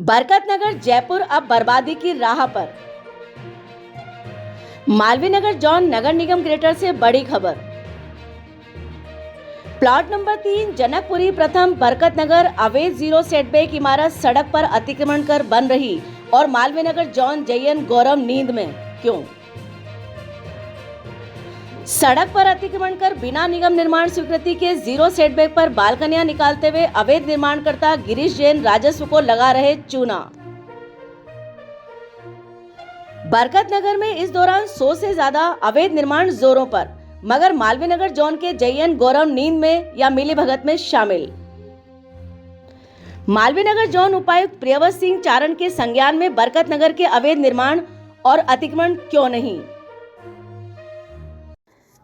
बरकतनगर जयपुर अब बर्बादी की राह पर। मालवीय नगर जॉन नगर निगम ग्रेटर से बड़ी खबर। प्लॉट नंबर 3 जनकपुरी प्रथम बरकतनगर अवैध जीरो सेटबैक इमारत सड़क पर अतिक्रमण कर बन रही और मालवीय नगर जॉन जयन गौरव नींद में क्यों? सड़क पर अतिक्रमण कर बिना निगम निर्माण स्वीकृति के जीरो सेटबैक पर बालकनियां निकालते हुए अवैध निर्माणकर्ता गिरीश जैन राजस्व को लगा रहे चूना। बरकतनगर में इस दौरान 100 से ज्यादा अवैध निर्माण जोरों पर, मगर मालवीय नगर जॉन के जयन गौरव नींद में या मिलीभगत में शामिल। मालवीय नगर जॉन उपायुक्त प्रियव्रत सिंह चारण के संज्ञान में बरकतनगर के अवैध निर्माण और अतिक्रमण क्यों नहीं?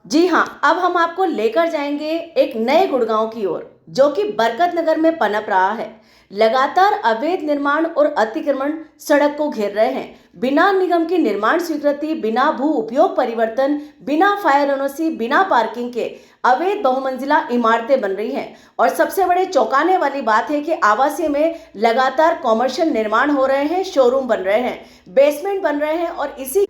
जी हां, अब हम आपको लेकर जाएंगे एक नए गुड़गांव की ओर, जो कि बरकतनगर में पनप रहा है। लगातार अवैध निर्माण और अतिक्रमण सड़क को घेर रहे हैं। बिना निगम की निर्माण स्वीकृति, बिना भू उपयोग परिवर्तन, बिना फायर एनओसी, बिना पार्किंग के अवैध बहुमंजिला इमारतें बन रही हैं। और सबसे बड़े चौंकाने वाली बात है कि आवासीय में लगातार कॉमर्शियल निर्माण हो रहे हैं, शोरूम बन रहे हैं, बेसमेंट बन रहे हैं और इसी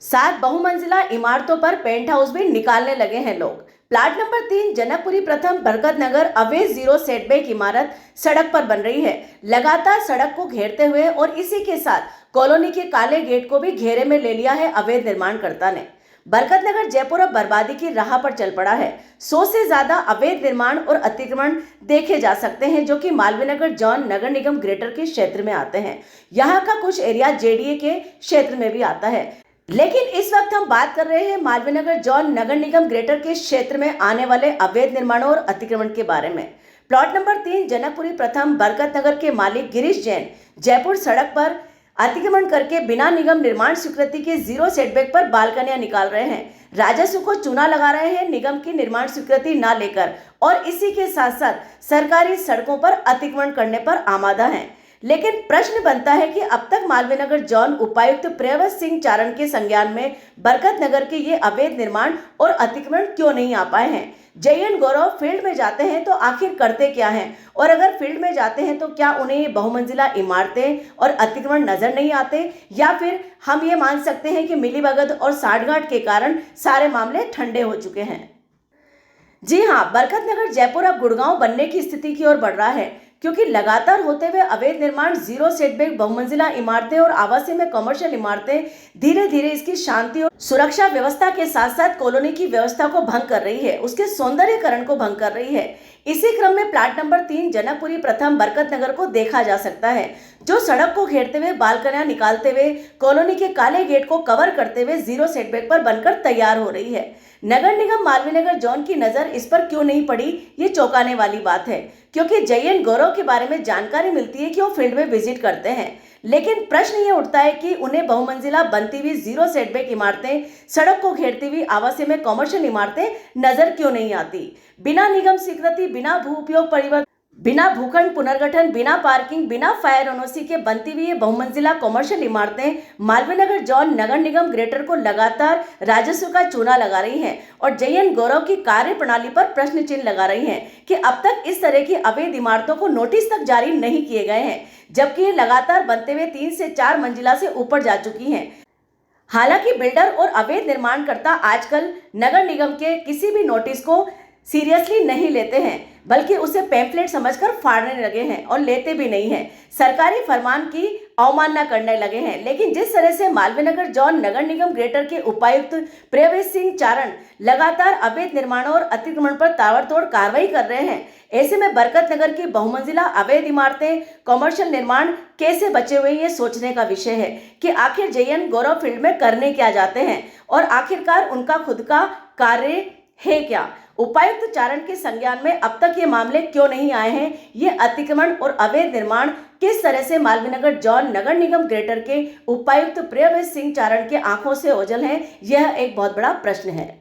साथ बहुमंजिला इमारतों पर पेंट हाउस भी निकालने लगे हैं लोग। प्लाट नंबर 3 जनकपुरी प्रथम बरकतनगर अवैध जीरो सेटबैक इमारत सड़क पर बन रही है। लगातार सड़क को घेरते हुए और इसी के साथ कॉलोनी के काले गेट को भी घेरे में ले लिया है अवैध निर्माणकर्ता ने। बरकतनगर जयपुर अब बर्बादी की राह पर चल पड़ा है। 100 से ज्यादा अवैध निर्माण और अतिक्रमण देखे जा सकते हैं, जो कि मालवीय नगर जॉन नगर निगम ग्रेटर के क्षेत्र में आते हैं। यहाँ का कुछ एरिया जेडीए के क्षेत्र में भी आता है, लेकिन इस वक्त हम बात कर रहे हैं मालवीय नगर जॉन नगर निगम ग्रेटर के क्षेत्र में आने वाले अवैध निर्माणों और अतिक्रमण के बारे में। प्लॉट नंबर 3 जनकपुरी प्रथम बरकतनगर के मालिक गिरीश जैन जयपुर सड़क पर अतिक्रमण करके बिना निगम निर्माण स्वीकृति के जीरो सेटबैक पर बालकनियां निकाल रहे हैं, राजस्व को चूना लगा रहे हैं निगम की निर्माण स्वीकृति न लेकर, और इसी के साथ साथ सरकारी सड़कों पर अतिक्रमण करने पर आमादा हैं। लेकिन प्रश्न बनता है कि अब तक मालवीय नगर जॉन उपायुक्त प्रियव्रत सिंह चारण के संज्ञान में बरकतनगर के ये अवैध निर्माण और अतिक्रमण क्यों नहीं आ पाए हैं? जयन गौरव फील्ड में जाते हैं तो आखिर करते क्या हैं? और अगर फील्ड में जाते हैं तो क्या उन्हें ये बहुमंजिला इमारतें और अतिक्रमण नजर नहीं आते, या फिर हम ये मान सकते हैं कि मिलीभगत और साठगांठ के कारण सारे मामले ठंडे हो चुके हैं? जी हाँ, बरकतनगर जयपुर अब गुड़गांव बनने की स्थिति की ओर बढ़ रहा है, क्योंकि लगातार होते हुए अवैध निर्माण, जीरो सेटबैक, बहुमंजिला इमारतें और आवासीय में कमर्शियल इमारतें धीरे धीरे इसकी शांति और सुरक्षा व्यवस्था के साथ साथ कॉलोनी की व्यवस्था को भंग कर रही है, उसके सौंदर्यीकरण को भंग कर रही है। इसी क्रम में प्लाट नंबर 3 जनकपुरी प्रथम बरकतनगर को देखा जा सकता है, जो सड़क को घेरते हुए, बालकनियां निकालते हुए, कॉलोनी के काले गेट को कवर करते हुए जीरो सेटबैक पर बनकर तैयार हो रही है। नगर निगम मालवीय नगर जॉन की नजर इस पर क्यों नहीं पड़ी, ये चौंकाने वाली बात है, क्योंकि जयन गौरव के बारे में जानकारी मिलती है कि वो फील्ड में विजिट करते हैं। लेकिन प्रश्न ये उठता है कि उन्हें बहुमंजिला बनती हुई जीरो सेटबैक इमारतें, सड़क को घेरती हुई आवासीय में कॉमर्शियल इमारतें नजर क्यों नहीं आती? बिना निगम स्वीकृति, बिना भू उपयोग परिवर्तन, बिना भूखंड पुनर्गठन, बिना पार्किंग, बिना फायर एनओसी के बनती हुई ये बहुमंजिला कॉमर्शियल इमारतें मालवीय नगर जॉन नगर निगम ग्रेटर को लगातार राजस्व का चूना लगा रही हैं और जयन गौरव की कार्य प्रणाली पर प्रश्न चिन्ह लगा रही हैं कि अब तक इस तरह की अवैध इमारतों को नोटिस तक जारी नहीं किए गए हैं, जबकि ये लगातार बनते हुए 3 से 4 मंजिला से ऊपर जा चुकी हैं। हालांकि बिल्डर और अवैध निर्माणकर्ता आजकल नगर निगम के किसी भी नोटिस को सीरियसली नहीं लेते हैं, बल्कि उसे पैम्फलेट समझकर फाड़ने लगे हैं और लेते भी नहीं हैं। सरकारी फरमान की अवमानना करने लगे हैं। लेकिन जिस तरह से मालवीय नगर जॉन नगर निगम ग्रेटर के उपायुक्त प्रियव्रत सिंह चारण लगातार अवैध निर्माणों और अतिक्रमण पर ताबड़तोड़ कार्रवाई कर रहे हैं, ऐसे में बरकतनगर की बहुमंजिला अवैध इमारतें, कॉमर्शियल निर्माण कैसे बचे हुए, ये सोचने का विषय है कि आखिर जयन गौरव फील्ड में करने क्या जाते हैं और आखिरकार उनका खुद का कार्य है क्या? उपायुक्त चारण के संज्ञान में अब तक ये मामले क्यों नहीं आए हैं? ये अतिक्रमण और अवैध निर्माण किस तरह से मालवीय नगर जॉन नगर निगम ग्रेटर के उपायुक्त प्रियव्रत सिंह चारण के आंखों से ओझल हैं? यह एक बहुत बड़ा प्रश्न है।